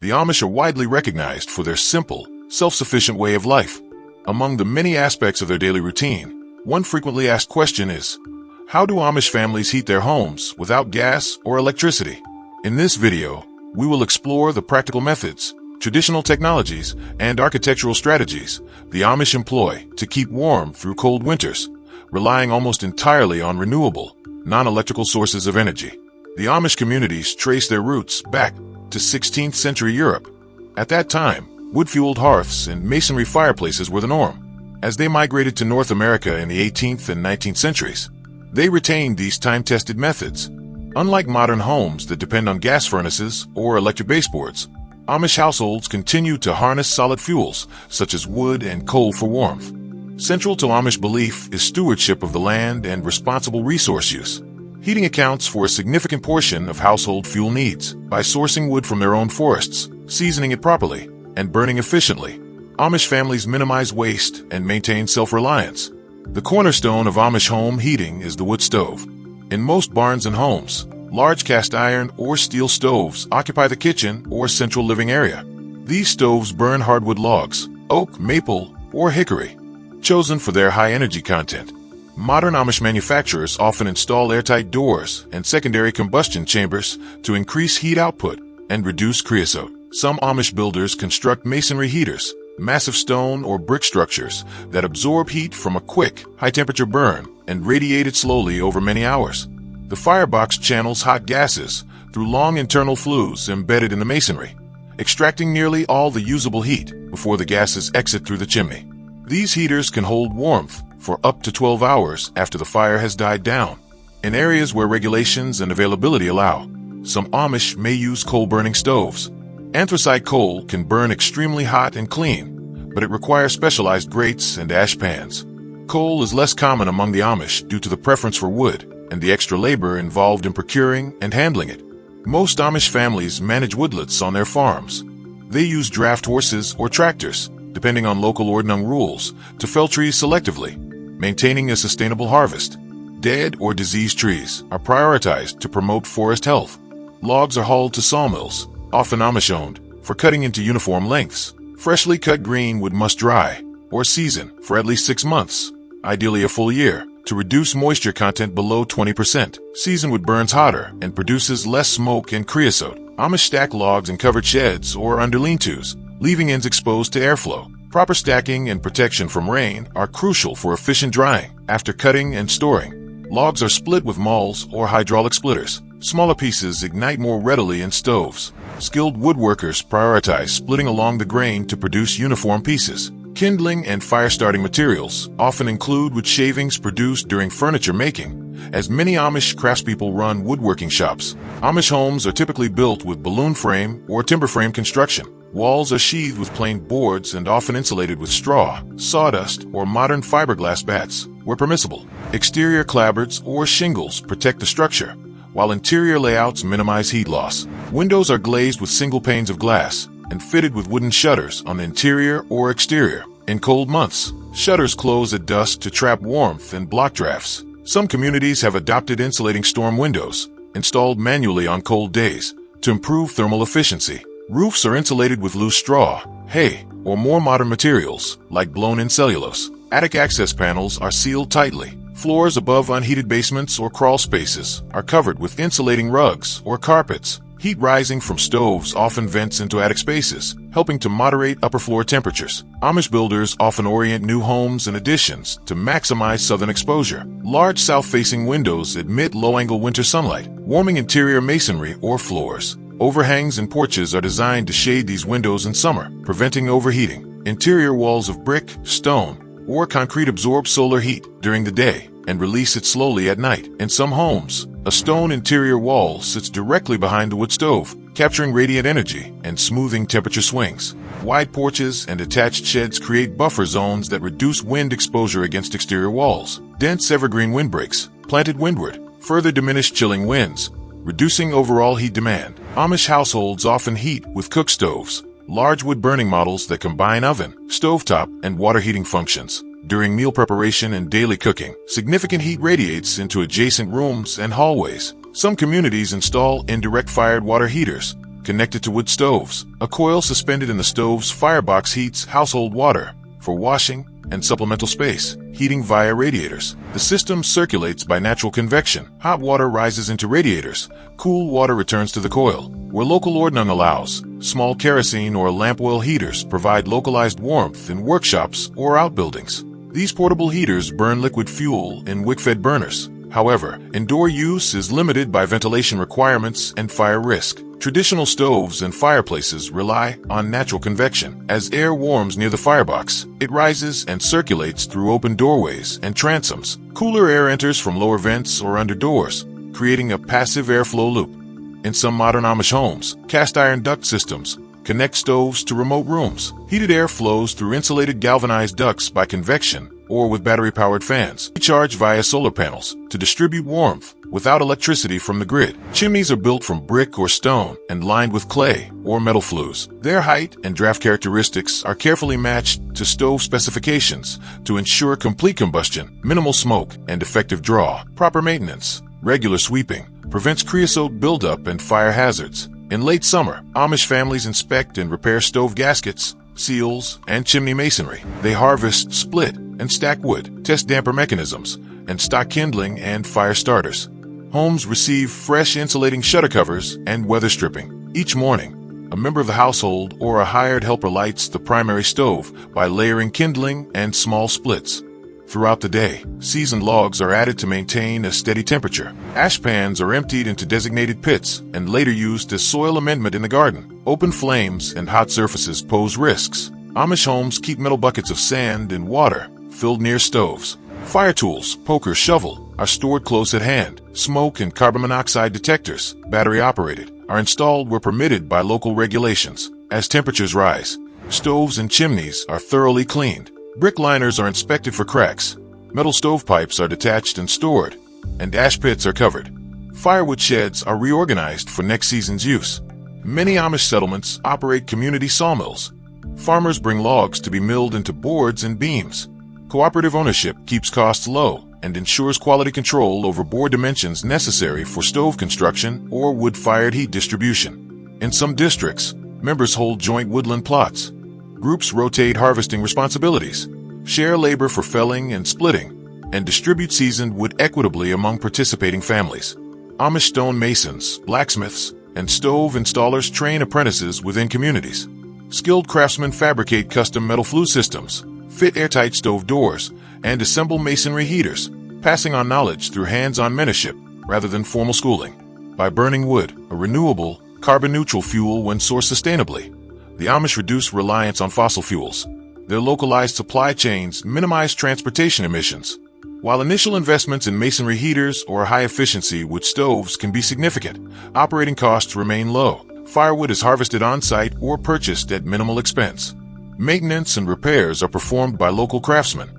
The Amish are widely recognized for their simple, self-sufficient way of life. Among the many aspects of their daily routine, one frequently asked question is, how do Amish families heat their homes without gas or electricity? In this video, we will explore the practical methods, traditional technologies, and architectural strategies the Amish employ to keep warm through cold winters, relying almost entirely on renewable, non-electrical sources of energy. The Amish communities trace their roots back to 16th century Europe. At that time, wood-fueled hearths and masonry fireplaces were the norm. As they migrated to North America in the 18th and 19th centuries, they retained these time-tested methods. Unlike modern homes that depend on gas furnaces or electric baseboards, Amish households continue to harness solid fuels, such as wood and coal for warmth. Central to Amish belief is stewardship of the land and responsible resource use. Heating accounts for a significant portion of household fuel needs by sourcing wood from their own forests, seasoning it properly, and burning efficiently. Amish families minimize waste and maintain self-reliance. The cornerstone of Amish home heating is the wood stove. In most barns and homes, large cast iron or steel stoves occupy the kitchen or central living area. These stoves burn hardwood logs, oak, maple, or hickory, chosen for their high energy content. Modern Amish manufacturers often install airtight doors and secondary combustion chambers to increase heat output and reduce creosote. Some Amish builders construct masonry heaters, massive stone or brick structures that absorb heat from a quick, high-temperature burn and radiate it slowly over many hours. The firebox channels hot gases through long internal flues embedded in the masonry, extracting nearly all the usable heat before the gases exit through the chimney. These heaters can hold warmth for up to 12 hours after the fire has died down. In areas where regulations and availability allow, some Amish may use coal-burning stoves. Anthracite coal can burn extremely hot and clean, but it requires specialized grates and ash pans. Coal is less common among the Amish due to the preference for wood and the extra labor involved in procuring and handling it. Most Amish families manage woodlots on their farms. They use draft horses or tractors, depending on local ordnung rules, to fell trees selectively, maintaining a sustainable harvest. Dead or diseased trees are prioritized to promote forest health. Logs are hauled to sawmills, often Amish-owned, for cutting into uniform lengths. Freshly cut green wood must dry, or season, for at least 6 months, ideally a full year, to reduce moisture content below 20%. Seasoned wood burns hotter and produces less smoke and creosote. Amish stack logs in covered sheds or under lean-tos, leaving ends exposed to airflow. Proper stacking and protection from rain are crucial for efficient drying. After cutting and storing, logs are split with mauls or hydraulic splitters. Smaller pieces ignite more readily in stoves. Skilled woodworkers prioritize splitting along the grain to produce uniform pieces. Kindling and fire-starting materials often include wood shavings produced during furniture making, as many Amish craftspeople run woodworking shops. Amish homes are typically built with balloon frame or timber frame construction. Walls are sheathed with planed boards and often insulated with straw, sawdust, or modern fiberglass bats, where permissible. Exterior clapboards or shingles protect the structure, while interior layouts minimize heat loss. Windows are glazed with single panes of glass and fitted with wooden shutters on the interior or exterior. In cold months, shutters close at dusk to trap warmth and block drafts. Some communities have adopted insulating storm windows, installed manually on cold days, to improve thermal efficiency. Roofs are insulated with loose straw, hay, or more modern materials, like blown-in cellulose. Attic access panels are sealed tightly. Floors above unheated basements or crawl spaces are covered with insulating rugs or carpets. Heat rising from stoves often vents into attic spaces, helping to moderate upper floor temperatures. Amish builders often orient new homes and additions to maximize southern exposure. Large south-facing windows admit low-angle winter sunlight, warming interior masonry or floors. Overhangs and porches are designed to shade these windows in summer, preventing overheating. Interior walls of brick, stone, or concrete absorb solar heat during the day and release it slowly at night. In some homes, a stone interior wall sits directly behind the wood stove, capturing radiant energy and smoothing temperature swings. Wide porches and attached sheds create buffer zones that reduce wind exposure against exterior walls. Dense evergreen windbreaks, planted windward, further diminish chilling winds, reducing overall heat demand. Amish households often heat with cook stoves, large wood-burning models that combine oven, stovetop, and water heating functions. During meal preparation and daily cooking, significant heat radiates into adjacent rooms and hallways. Some communities install indirect-fired water heaters connected to wood stoves. A coil suspended in the stove's firebox heats household water for washing and supplemental space, heating via radiators. The system circulates by natural convection. Hot water rises into radiators. Cool water returns to the coil. Where local ordnance allows, small kerosene or lamp oil heaters provide localized warmth in workshops or outbuildings. These portable heaters burn liquid fuel in wick-fed burners. However, indoor use is limited by ventilation requirements and fire risk. Traditional stoves and fireplaces rely on natural convection. As air warms near the firebox, it rises and circulates through open doorways and transoms. Cooler air enters from lower vents or under doors, creating a passive airflow loop. In some modern Amish homes, cast iron duct systems connect stoves to remote rooms. Heated air flows through insulated galvanized ducts by convection or with battery-powered fans. Recharge via solar panels to distribute warmth without electricity from the grid. Chimneys are built from brick or stone and lined with clay or metal flues. Their height and draft characteristics are carefully matched to stove specifications to ensure complete combustion, minimal smoke, and effective draw. Proper maintenance, regular sweeping, prevents creosote buildup and fire hazards. In late summer, Amish families inspect and repair stove gaskets, seals, and chimney masonry. They harvest, split, and stack wood, test damper mechanisms, and stock kindling and fire starters. Homes receive fresh insulating shutter covers and weather stripping. Each morning, a member of the household or a hired helper lights the primary stove by layering kindling and small splits. Throughout the day, seasoned logs are added to maintain a steady temperature. Ash pans are emptied into designated pits and later used as soil amendment in the garden. Open flames and hot surfaces pose risks. Amish homes keep metal buckets of sand and water filled near stoves. Fire tools, poker, shovel, are stored close at hand. Smoke and carbon monoxide detectors, battery-operated, are installed where permitted by local regulations. As temperatures rise, stoves and chimneys are thoroughly cleaned. Brick liners are inspected for cracks. Metal stovepipes are detached and stored, and ash pits are covered. Firewood sheds are reorganized for next season's use. Many Amish settlements operate community sawmills. Farmers bring logs to be milled into boards and beams. Cooperative ownership keeps costs low and ensures quality control over board dimensions necessary for stove construction or wood-fired heat distribution. In some districts, members hold joint woodland plots. Groups rotate harvesting responsibilities, share labor for felling and splitting, and distribute seasoned wood equitably among participating families. Amish stone masons, blacksmiths, and stove installers train apprentices within communities. Skilled craftsmen fabricate custom metal flue systems, fit airtight stove doors, and assemble masonry heaters, passing on knowledge through hands-on mentorship rather than formal schooling. By burning wood, a renewable, carbon-neutral fuel when sourced sustainably, the Amish reduce reliance on fossil fuels. Their localized supply chains minimize transportation emissions. While initial investments in masonry heaters or high-efficiency wood stoves can be significant, operating costs remain low. Firewood is harvested on-site or purchased at minimal expense. Maintenance and repairs are performed by local craftsmen,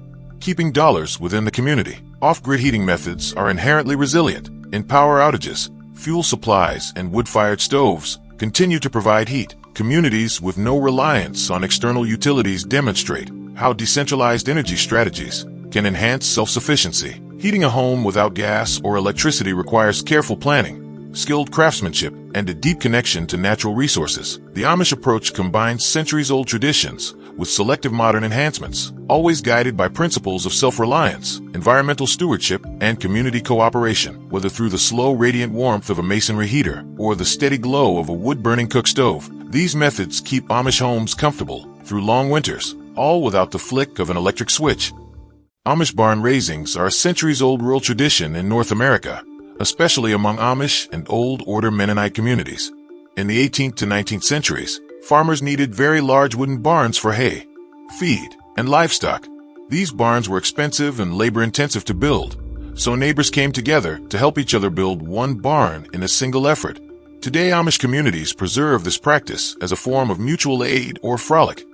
keeping dollars within the community. Off-grid heating methods are inherently resilient. In power outages, fuel supplies and wood-fired stoves continue to provide heat. Communities with no reliance on external utilities demonstrate how decentralized energy strategies can enhance self-sufficiency. Heating a home without gas or electricity requires careful planning, skilled craftsmanship, and a deep connection to natural resources. The Amish approach combines centuries-old traditions with selective modern enhancements, always guided by principles of self-reliance, environmental stewardship, and community cooperation. Whether through the slow, radiant warmth of a masonry heater or the steady glow of a wood-burning cook stove, these methods keep Amish homes comfortable through long winters, all without the flick of an electric switch. Amish barn raisings are a centuries-old rural tradition in North America, especially among Amish and Old Order Mennonite communities. In the 18th to 19th centuries, farmers needed very large wooden barns for hay, feed, and livestock. These barns were expensive and labor-intensive to build, so neighbors came together to help each other build one barn in a single effort. Today, Amish communities preserve this practice as a form of mutual aid or frolic,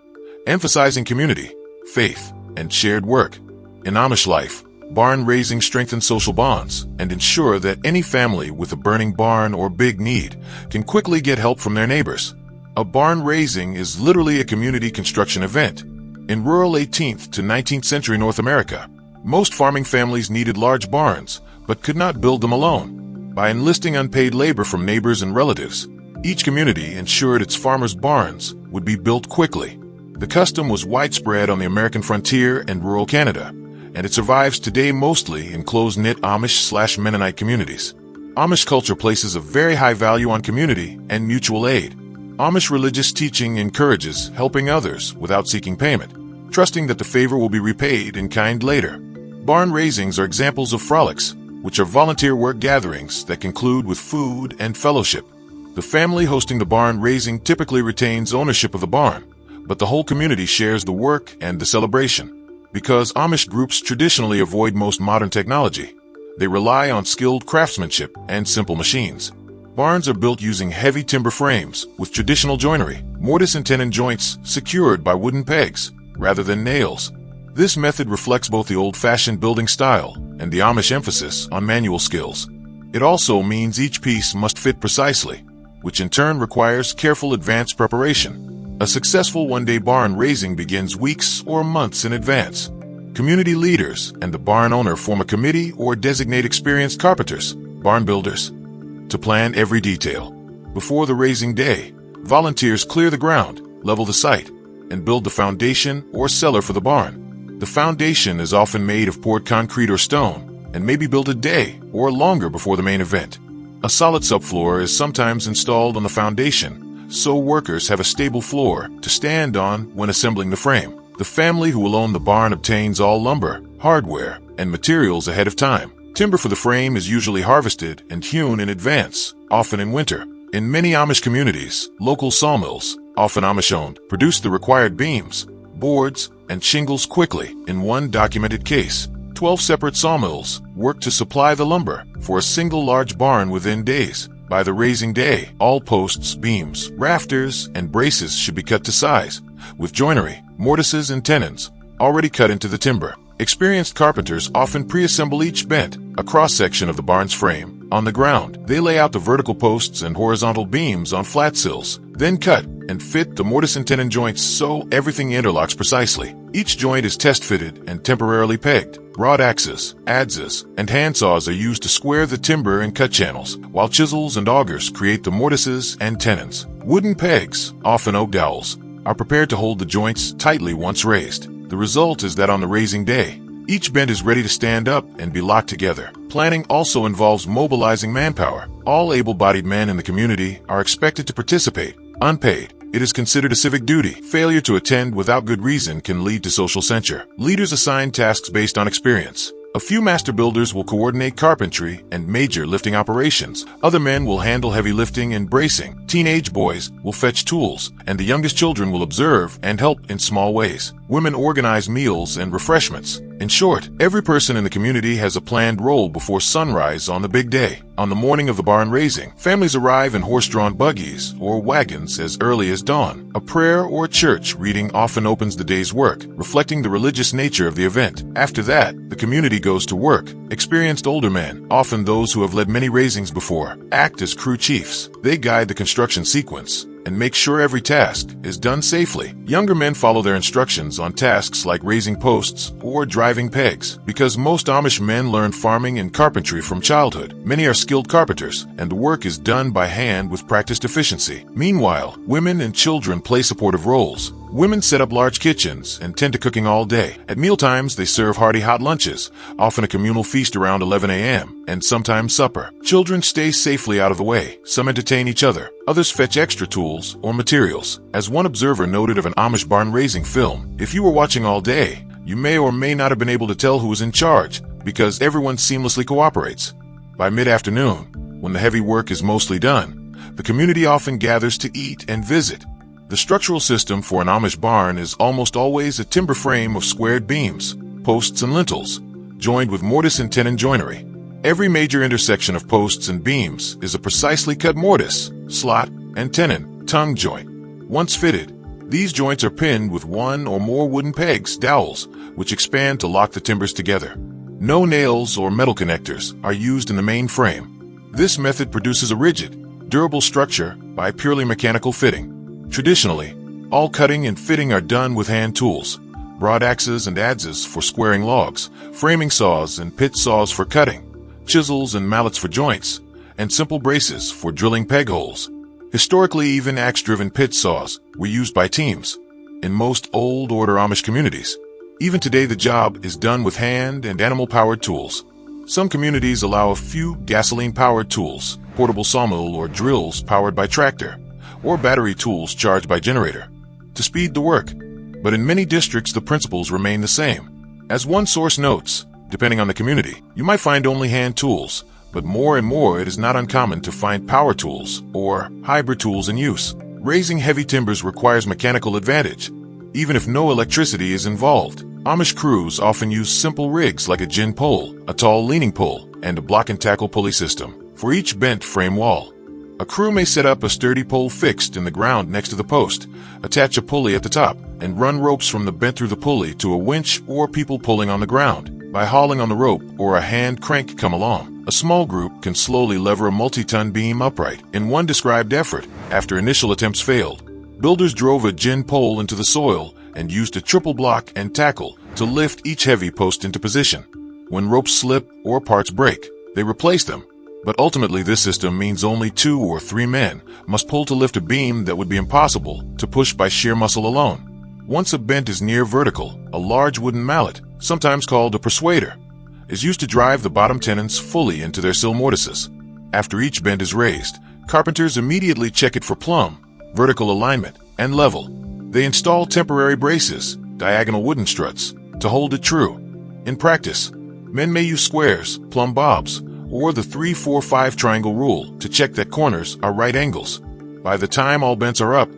emphasizing community, faith, and shared work. In Amish life, barn raising strengthens social bonds and ensure that any family with a burning barn or big need can quickly get help from their neighbors. A barn raising is literally a community construction event. In rural 18th to 19th century North America, most farming families needed large barns but could not build them alone. By enlisting unpaid labor from neighbors and relatives, Each community ensured its farmers' barns would be built quickly. The custom was widespread on the American frontier and rural Canada, and it survives today mostly in close-knit Amish/Mennonite communities. Amish culture places a very high value on community and mutual aid. Amish religious teaching encourages helping others without seeking payment, trusting that the favor will be repaid in kind later. Barn raisings are examples of frolics, which are volunteer work gatherings that conclude with food and fellowship. The family hosting the barn raising typically retains ownership of the barn, but the whole community shares the work and the celebration. Because Amish groups traditionally avoid most modern technology, they rely on skilled craftsmanship and simple machines. Barns are built using heavy timber frames with traditional joinery, mortise and tenon joints secured by wooden pegs rather than nails. This method reflects both the old-fashioned building style and the Amish emphasis on manual skills. It also means each piece must fit precisely, which in turn requires careful advanced preparation. A successful one-day barn raising begins weeks or months in advance. Community leaders and the barn owner form a committee or designate experienced carpenters, barn builders, to plan every detail. Before the raising day, volunteers clear the ground, level the site, and build the foundation or cellar for the barn. The foundation is often made of poured concrete or stone and may be built a day or longer before the main event. A solid subfloor is sometimes installed on the foundation, so workers have a stable floor to stand on when assembling the frame. The family who will own the barn obtains all lumber, hardware, and materials ahead of time. Timber for the frame is usually harvested and hewn in advance, often in winter. In many Amish communities, local sawmills, often Amish-owned, produce the required beams, boards, and shingles quickly in one documented case. 12 separate sawmills work to supply the lumber for a single large barn within days. By the raising day, all posts, beams, rafters, and braces should be cut to size, with joinery, mortises, and tenons already cut into the timber. Experienced carpenters often pre-assemble each bent, a cross-section of the barn's frame, on the ground. They lay out the vertical posts and horizontal beams on flat sills, then cut and fit the mortise and tenon joints so everything interlocks precisely. Each joint is test-fitted and temporarily pegged. Broad axes, adzes, and handsaws are used to square the timber and cut channels, while chisels and augers create the mortises and tenons. Wooden pegs, often oak dowels, are prepared to hold the joints tightly once raised. The result is that on the raising day, each bent is ready to stand up and be locked together. Planning also involves mobilizing manpower. All able-bodied men in the community are expected to participate, unpaid. It is considered a civic duty. Failure to attend without good reason can lead to social censure. Leaders assign tasks based on experience. A few master builders will coordinate carpentry and major lifting operations. Other men will handle heavy lifting and bracing. Teenage boys will fetch tools, and the youngest children will observe and help in small ways. Women organize meals and refreshments. In short, every person in the community has a planned role before sunrise on the big day. On the morning of the barn raising, families arrive in horse-drawn buggies or wagons as early as dawn. A prayer or church reading often opens the day's work, reflecting the religious nature of the event. After that, the community goes to work. Experienced older men, often those who have led many raisings before, act as crew chiefs. They guide the construction sequence and make sure every task is done safely. Younger men follow their instructions on tasks like raising posts or driving pegs. Because most Amish men learn farming and carpentry from childhood, many are skilled carpenters, and the work is done by hand with practiced efficiency. Meanwhile, women and children play supportive roles. Women set up large kitchens and tend to cooking all day. At mealtimes, they serve hearty hot lunches, often a communal feast around 11 a.m., and sometimes supper. Children stay safely out of the way. Some entertain each other. Others fetch extra tools or materials. As one observer noted of an Amish barn raising film, if you were watching all day, you may or may not have been able to tell who was in charge because everyone seamlessly cooperates. By mid-afternoon, when the heavy work is mostly done, the community often gathers to eat and visit. The structural system for an Amish barn is almost always a timber frame of squared beams, posts and lintels, joined with mortise and tenon joinery. Every major intersection of posts and beams is a precisely cut mortise, slot, and tenon tongue joint. Once fitted, these joints are pinned with one or more wooden pegs, dowels, which expand to lock the timbers together. No nails or metal connectors are used in the main frame. This method produces a rigid, durable structure by purely mechanical fitting. Traditionally, all cutting and fitting are done with hand tools, broad axes and adzes for squaring logs, framing saws and pit saws for cutting, chisels and mallets for joints, and simple braces for drilling peg holes. Historically, even axe-driven pit saws were used by teams in most old-order Amish communities. Even today, the job is done with hand and animal-powered tools. Some communities allow a few gasoline-powered tools, portable sawmill or drills powered by tractor, or battery tools charged by generator, to speed the work. But in many districts, the principles remain the same. As one source notes, depending on the community, you might find only hand tools, but more and more it is not uncommon to find power tools or hybrid tools in use. Raising heavy timbers requires mechanical advantage. Even if no electricity is involved, Amish crews often use simple rigs like a gin pole, a tall leaning pole, and a block and tackle pulley system for each bent frame wall. A crew may set up a sturdy pole fixed in the ground next to the post, attach a pulley at the top, and run ropes from the bent through the pulley to a winch or people pulling on the ground. By hauling on the rope or a hand crank come along, a small group can slowly lever a multi-ton beam upright in one described effort. After initial attempts failed, builders drove a gin pole into the soil and used a triple block and tackle to lift each heavy post into position. When ropes slip or parts break, they replace them. But ultimately, this system means only 2 or 3 men must pull to lift a beam that would be impossible to push by sheer muscle alone. Once a bent is near vertical, a large wooden mallet, sometimes called a persuader, is used to drive the bottom tenons fully into their sill mortises. After each bent is raised, carpenters immediately check it for plumb, vertical alignment, and level. They install temporary braces, diagonal wooden struts, to hold it true. In practice, men may use squares, plumb bobs, or the 3-4-5 triangle rule to check that corners are right angles. By the time all bents are up,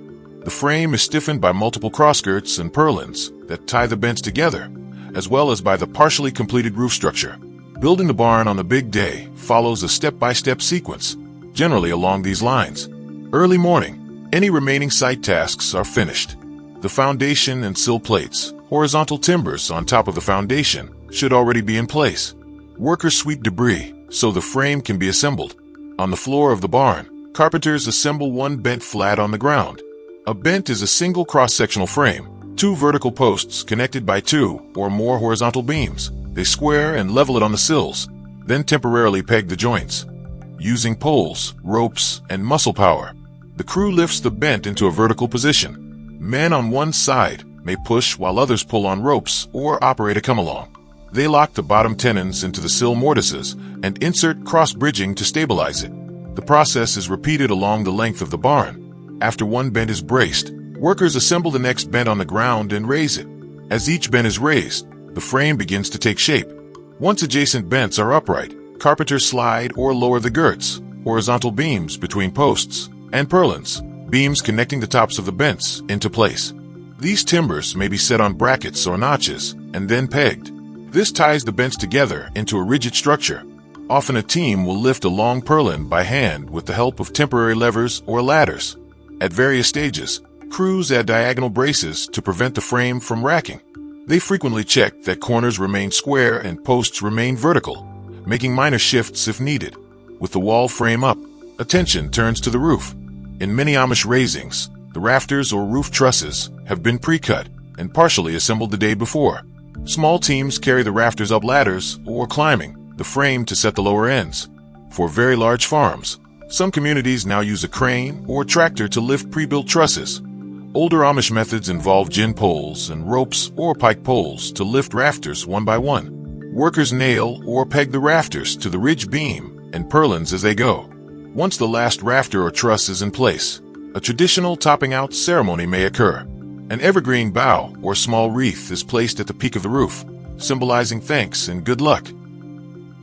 the frame is stiffened by multiple crossskirts and purlins that tie the bents together, as well as by the partially completed roof structure. Building the barn on the big day follows a step-by-step sequence, generally along these lines. Early morning, any remaining site tasks are finished. The foundation and sill plates, horizontal timbers on top of the foundation, should already be in place. Workers sweep debris so the frame can be assembled. On the floor of the barn, carpenters assemble one bent flat on the ground. A bent is a single cross-sectional frame, 2 vertical posts connected by 2 or more horizontal beams. They square and level it on the sills, then temporarily peg the joints. Using poles, ropes, and muscle power, the crew lifts the bent into a vertical position. Men on one side may push while others pull on ropes or operate a come-along. They lock the bottom tenons into the sill mortises and insert cross-bridging to stabilize it. The process is repeated along the length of the barn. After one bent is braced, workers assemble the next bent on the ground and raise it. As each bent is raised, the frame begins to take shape. Once adjacent bents are upright, carpenters slide or lower the girts, horizontal beams between posts, and purlins, beams connecting the tops of the bents, into place. These timbers may be set on brackets or notches and then pegged. This ties the bents together into a rigid structure. Often a team will lift a long purlin by hand with the help of temporary levers or ladders. At various stages, crews add diagonal braces to prevent the frame from racking. They frequently check that corners remain square and posts remain vertical, making minor shifts if needed. With the wall frame up, attention turns to the roof. In many Amish raisings, the rafters or roof trusses have been pre-cut and partially assembled the day before. Small teams carry the rafters up ladders or climbing the frame to set the lower ends. For very large farms, some communities now use a crane or tractor to lift pre-built trusses. Older Amish methods involve gin poles and ropes or pike poles to lift rafters one by one. Workers nail or peg the rafters to the ridge beam and purlins as they go. Once the last rafter or truss is in place, a traditional topping out ceremony may occur. An evergreen bough or small wreath is placed at the peak of the roof, symbolizing thanks and good luck.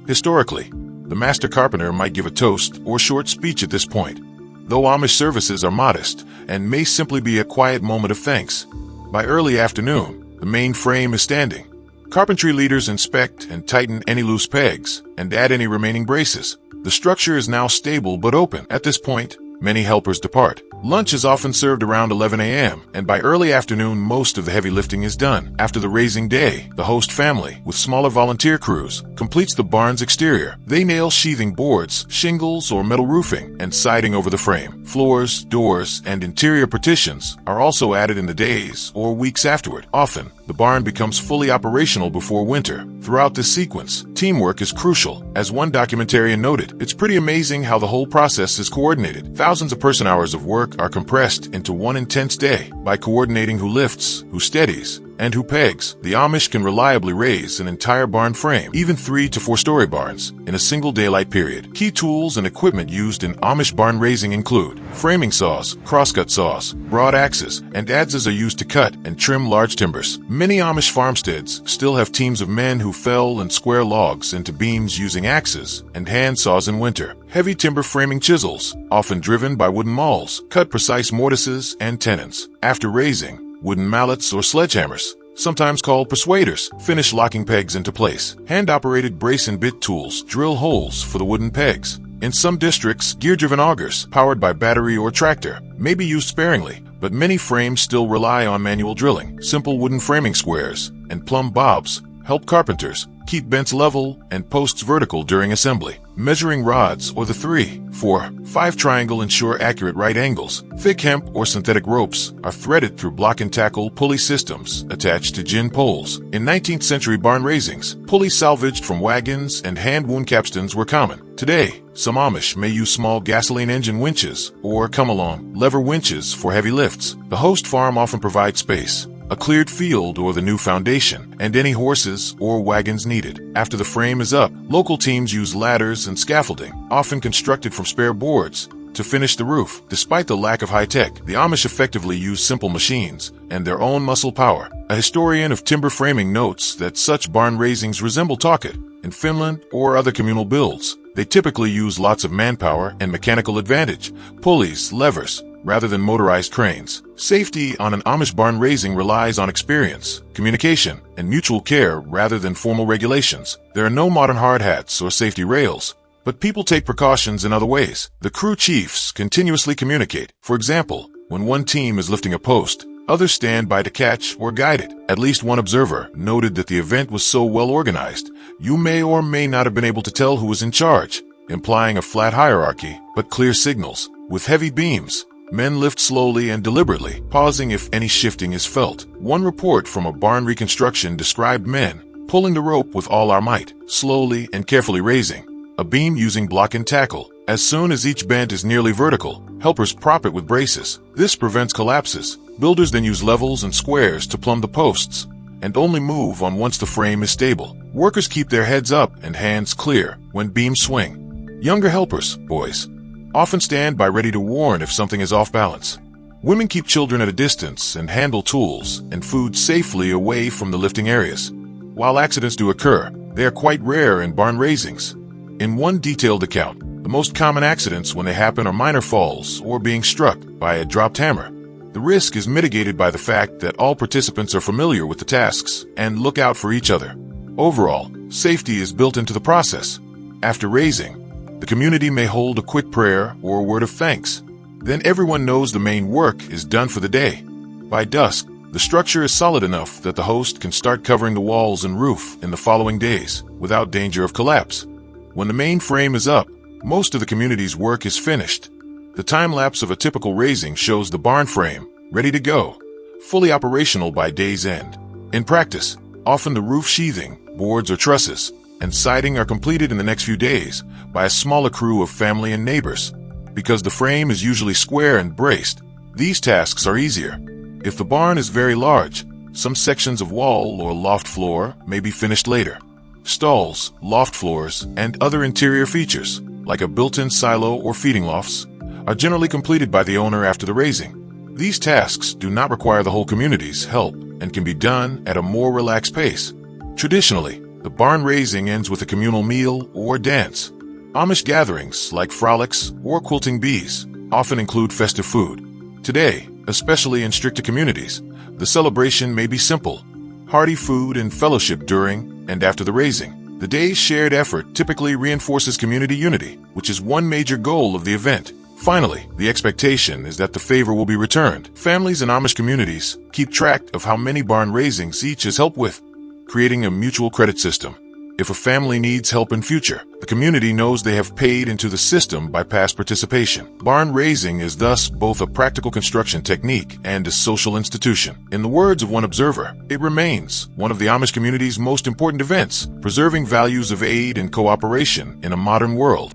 Historically, the master carpenter might give a toast or short speech at this point, though Amish services are modest and may simply be a quiet moment of thanks. By early afternoon, the main frame is standing. Carpentry leaders inspect and tighten any loose pegs and add any remaining braces. The structure is now stable but open. At this point, many helpers depart. Lunch is often served around 11 a.m., and by early afternoon most of the heavy lifting is done. After the raising day, the host family, with smaller volunteer crews, completes the barn's exterior. They nail sheathing boards, shingles or metal roofing, and siding over the frame. Floors, doors, and interior partitions are also added in the days or weeks afterward. Often, the barn becomes fully operational before winter. Throughout this sequence, teamwork is crucial. As one documentarian noted, it's pretty amazing how the whole process is coordinated. Thousands of person-hours of work are compressed into one intense day. By coordinating who lifts, who steadies, and who pegs, the Amish can reliably raise an entire barn frame, even 3 to 4-story barns, in a single daylight period. Key tools and equipment used in Amish barn raising include framing saws, crosscut saws, broad axes, and adzes are used to cut and trim large timbers. Many Amish farmsteads still have teams of men who fell and square logs into beams using axes and hand saws in winter. Heavy timber framing chisels, often driven by wooden mauls, cut precise mortises and tenons. After raising, wooden mallets or sledgehammers, sometimes called persuaders, finish locking pegs into place. Hand-operated brace and bit tools drill holes for the wooden pegs. In some districts, gear-driven augers, powered by battery or tractor, may be used sparingly, but many frames still rely on manual drilling. Simple wooden framing squares and plumb bobs help carpenters keep bents level and posts vertical during assembly. Measuring rods or the 3, 4, 5 triangle ensure accurate right angles. Thick hemp or synthetic ropes are threaded through block and tackle pulley systems attached to gin poles. In 19th century barn raisings, pulleys salvaged from wagons and hand-wound capstans were common. Today, some Amish may use small gasoline engine winches or come-along lever winches for heavy lifts. The host farm often provides space, a cleared field or the new foundation, and any horses or wagons needed. After the frame is up, local teams use ladders and scaffolding, often constructed from spare boards, to finish the roof. Despite the lack of high-tech, the Amish effectively use simple machines and their own muscle power. A historian of timber framing notes that such barn raisings resemble Talkit in Finland or other communal builds. They typically use lots of manpower and mechanical advantage, pulleys, levers, rather than motorized cranes. Safety on an Amish barn raising relies on experience, communication, and mutual care rather than formal regulations. There are no modern hard hats or safety rails, but people take precautions in other ways. The crew chiefs continuously communicate. For example, when one team is lifting a post, others stand by to catch or guide it. At least one observer noted that the event was so well organized, you may or may not have been able to tell who was in charge, implying a flat hierarchy, but clear signals. With heavy beams, men lift slowly and deliberately, pausing if any shifting is felt. One report from a barn reconstruction described men pulling the rope with all our might, slowly and carefully raising a beam using block and tackle. As soon as each bent is nearly vertical, helpers prop it with braces. This prevents collapses. Builders then use levels and squares to plumb the posts, and only move on once the frame is stable. Workers keep their heads up and hands clear when beams swing. Younger helpers, boys, often stand by ready to warn if something is off balance. Women keep children at a distance and handle tools and food safely away from the lifting areas. While accidents do occur, they are quite rare in barn raisings. In one detailed account, the most common accidents when they happen are minor falls or being struck by a dropped hammer. The risk is mitigated by the fact that all participants are familiar with the tasks and look out for each other. Overall, safety is built into the process. After raising, the community may hold a quick prayer or a word of thanks. Then everyone knows the main work is done for the day. By dusk, the structure is solid enough that the host can start covering the walls and roof in the following days without danger of collapse. When the main frame is up, most of the community's work is finished. The time-lapse of a typical raising shows the barn frame, ready to go, fully operational by day's end. In practice, often the roof sheathing, boards or trusses, and siding are completed in the next few days by a smaller crew of family and neighbors. Because the frame is usually square and braced, these tasks are easier. If the barn is very large, some sections of wall or loft floor may be finished later. Stalls, loft floors, and other interior features, like a built-in silo or feeding lofts, are generally completed by the owner after the raising. These tasks do not require the whole community's help and can be done at a more relaxed pace. Traditionally, the barn raising ends with a communal meal or dance. Amish gatherings, like frolics or quilting bees, often include festive food. Today, especially in stricter communities, the celebration may be simple: hearty food and fellowship during and after the raising. The day's shared effort typically reinforces community unity, which is one major goal of the event. Finally, the expectation is that the favor will be returned. Families in Amish communities keep track of how many barn raisings each has helped with, creating a mutual credit system. If a family needs help in future, the community knows they have paid into the system by past participation. Barn raising is thus both a practical construction technique and a social institution. In the words of one observer, it remains one of the Amish community's most important events, preserving values of aid and cooperation in a modern world.